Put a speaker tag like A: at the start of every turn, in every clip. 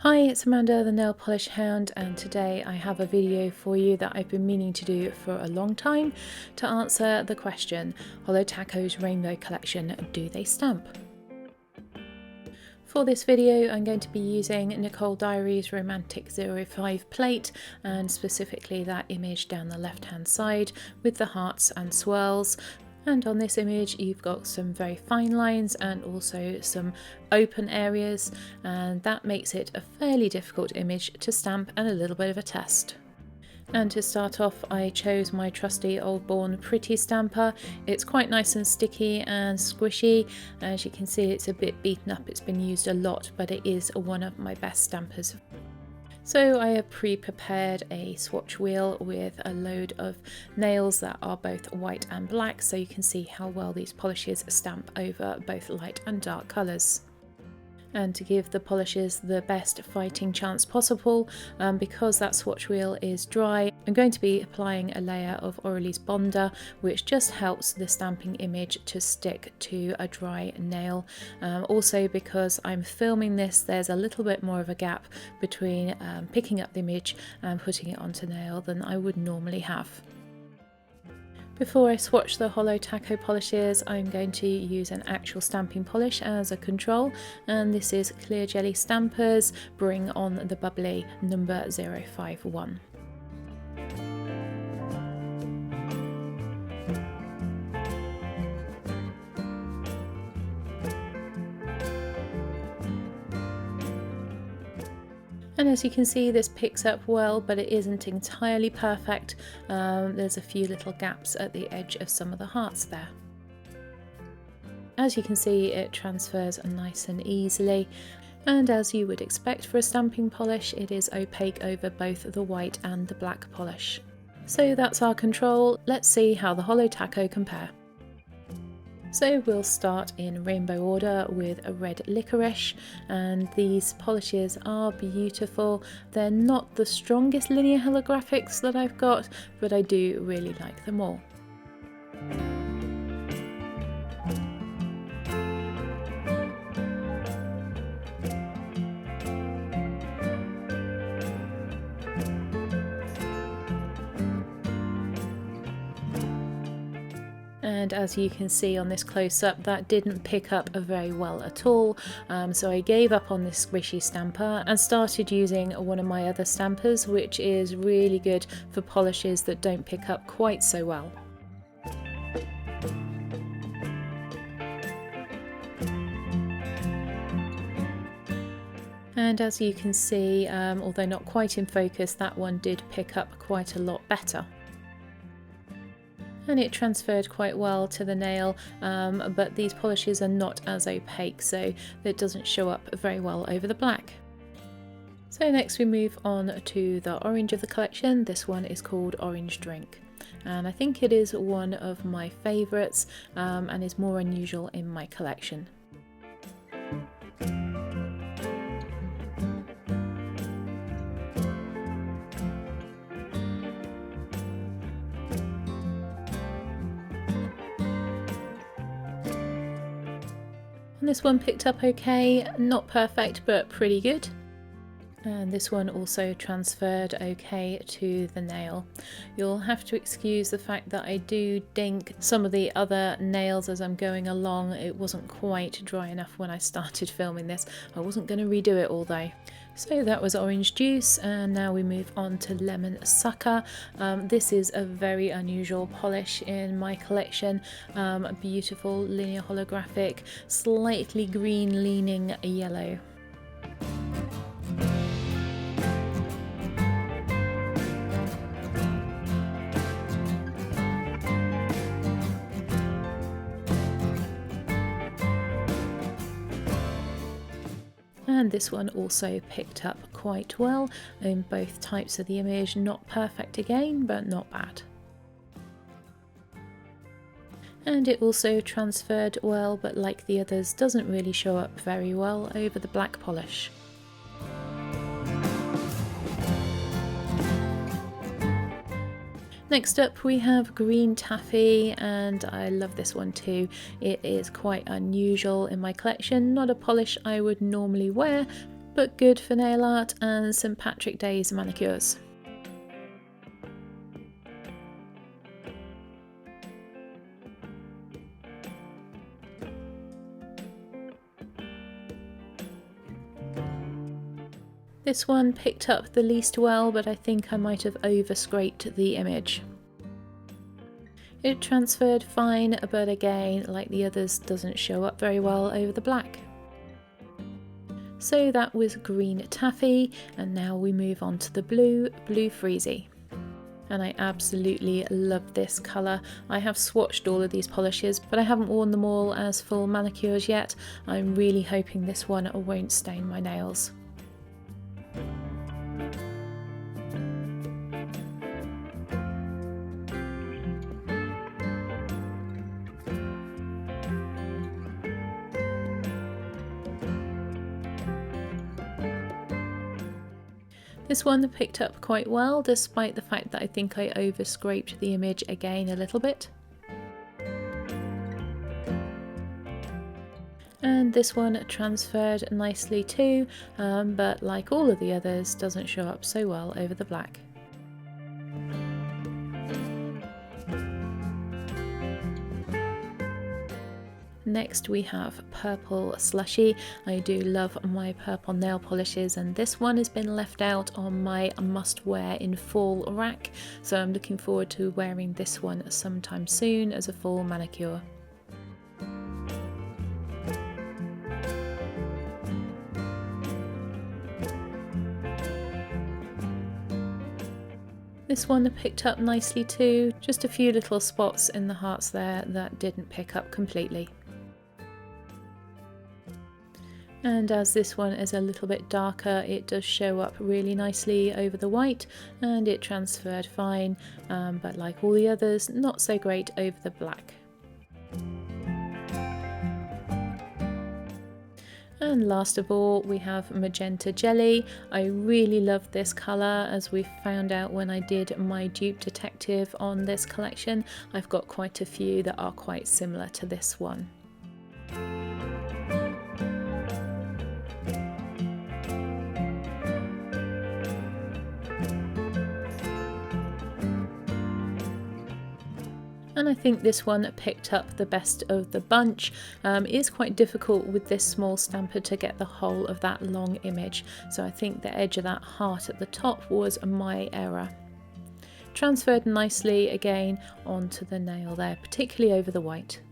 A: Hi, it's Amanda the Nail Polish Hound, and today I have a video for you that I've been meaning to do for a long time to answer the question, Holo Taco's Rainbow Collection, do they stamp? For this video I'm going to be using Nicole Diary's Romantic 05 plate, and specifically that image down the left hand side with the hearts and swirls. And on this image you've got some very fine lines and also some open areas, and that makes it a fairly difficult image to stamp and a little bit of a test. And to start off, I chose my trusty Old Born Pretty stamper. It's quite nice and sticky and squishy. As you can see, it's a bit beaten up, it's been used a lot, but it is one of my best stampers. So I have pre-prepared a swatch wheel with a load of nails that are both white and black, so you can see how well these polishes stamp over both light and dark colours. And to give the polishes the best fighting chance possible, because that swatch wheel is dry, I'm going to be applying a layer of Orly's Bonder, which just helps the stamping image to stick to a dry nail. Also, because I'm filming this, there's a little bit more of a gap between picking up the image and putting it onto nail than I would normally have. Before I swatch the Holo Taco polishes, I'm going to use an actual stamping polish as a control, and this is Clear Jelly Stampers Bring On the Bubbly number 051. And as you can see, this picks up well, but it isn't entirely perfect. There's a few little gaps at the edge of some of the hearts there. As you can see, it transfers nice and easily. And as you would expect for a stamping polish, it is opaque over both the white and the black polish. So that's our control. Let's see how the Holo Taco compare. So we'll start in rainbow order with a red Licorice, and these polishes are beautiful. They're not the strongest linear holographics that I've got, but I do really like them all. And as you can see on this close-up, that didn't pick up very well at all, so I gave up on this squishy stamper and started using one of my other stampers, which is really good for polishes that don't pick up quite so well. And as you can see, although not quite in focus, that one did pick up quite a lot better. And it transferred quite well to the nail, but these polishes are not as opaque, so it doesn't show up very well over the black. So next we move on to the orange of the collection. This one is called Orange Drink, and I think it is one of my favourites and is more unusual in my collection. And this one picked up okay, not perfect but pretty good. And this one also transferred okay to the nail. You'll have to excuse the fact that I do dink some of the other nails as I'm going along. It wasn't quite dry enough when I started filming this. I wasn't going to redo it all though. So that was Orange Juice, and now we move on to Lemon Sucker. This is a very unusual polish in my collection. A beautiful linear holographic, slightly green leaning yellow. And this one also picked up quite well in both types of the image. Not perfect again, but not bad. And it also transferred well, but like the others, doesn't really show up very well over the black polish. Next up we have green taffy, and I love this one too. It is quite unusual in my collection, not a polish I would normally wear, but good for nail art and St. Patrick's Day manicures. This one picked up the least well, but I think I might have over scraped the image. It transferred fine, but again, like the others, doesn't show up very well over the black. So that was green Taffy, and now we move on to the blue Freezie. And I absolutely love this colour. I have swatched all of these polishes, but I haven't worn them all as full manicures yet. I'm really hoping this one won't stain my nails. This one picked up quite well, despite the fact that I think I over scraped the image again a little bit. And this one transferred nicely too, but like all of the others, doesn't show up so well over the black. Next we have purple Slushie. I do love my purple nail polishes, and this one has been left out on my must wear in fall rack, so I'm looking forward to wearing this one sometime soon as a full manicure. This one picked up nicely too, just a few little spots in the hearts there that didn't pick up completely. And as this one is a little bit darker, it does show up really nicely over the white, and it transferred fine, but like all the others, not so great over the black. And last of all, we have Magenta Jelly. I really love this colour, as we found out when I did my dupe detective on this collection. I've got quite a few that are quite similar to this one. And I think this one picked up the best of the bunch. It is quite difficult with this small stamper to get the whole of that long image, so I think the edge of that heart at the top was my error. Transferred nicely again onto the nail there, particularly over the white.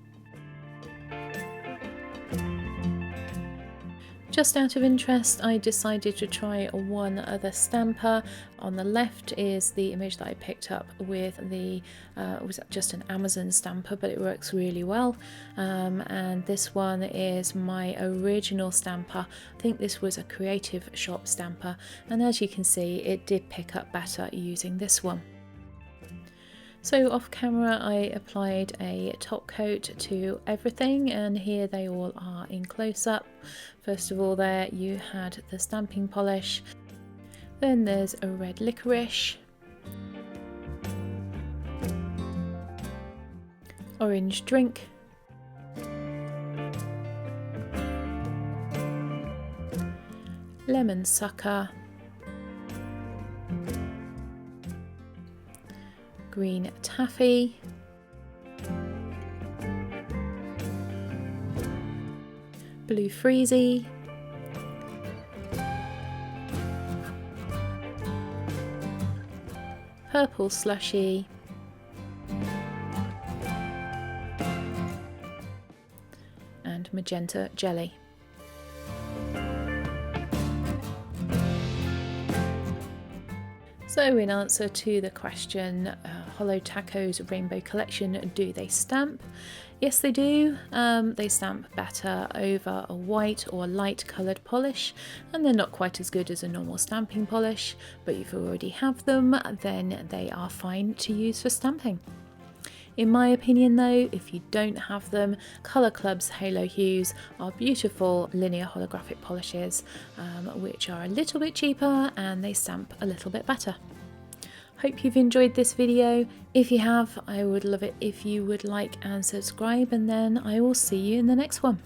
A: Just out of interest, I decided to try one other stamper. On the left is the image that I picked up with the, it was just an Amazon stamper, but it works really well. And this one is my original stamper. I think this was a Creative Shop stamper, and as you can see, it did pick up better using this one. So off camera I applied a top coat to everything, and here they all are in close-up. First of all there you had the stamping polish, then there's a red licorice, orange drink, lemon sucker, green Taffy, blue Freezie, purple Slushie, and Magenta Jelly. So in answer to the question, Holo Taco's Rainbow Collection, do they stamp? Yes they do. They stamp better over a white or light coloured polish, and they're not quite as good as a normal stamping polish, but if you already have them, then they are fine to use for stamping. In my opinion though, if you don't have them, Colour Club's Halo Hues are beautiful linear holographic polishes, which are a little bit cheaper and they stamp a little bit better. Hope you've enjoyed this video. If you have, I would love it if you would like and subscribe, and then I will see you in the next one.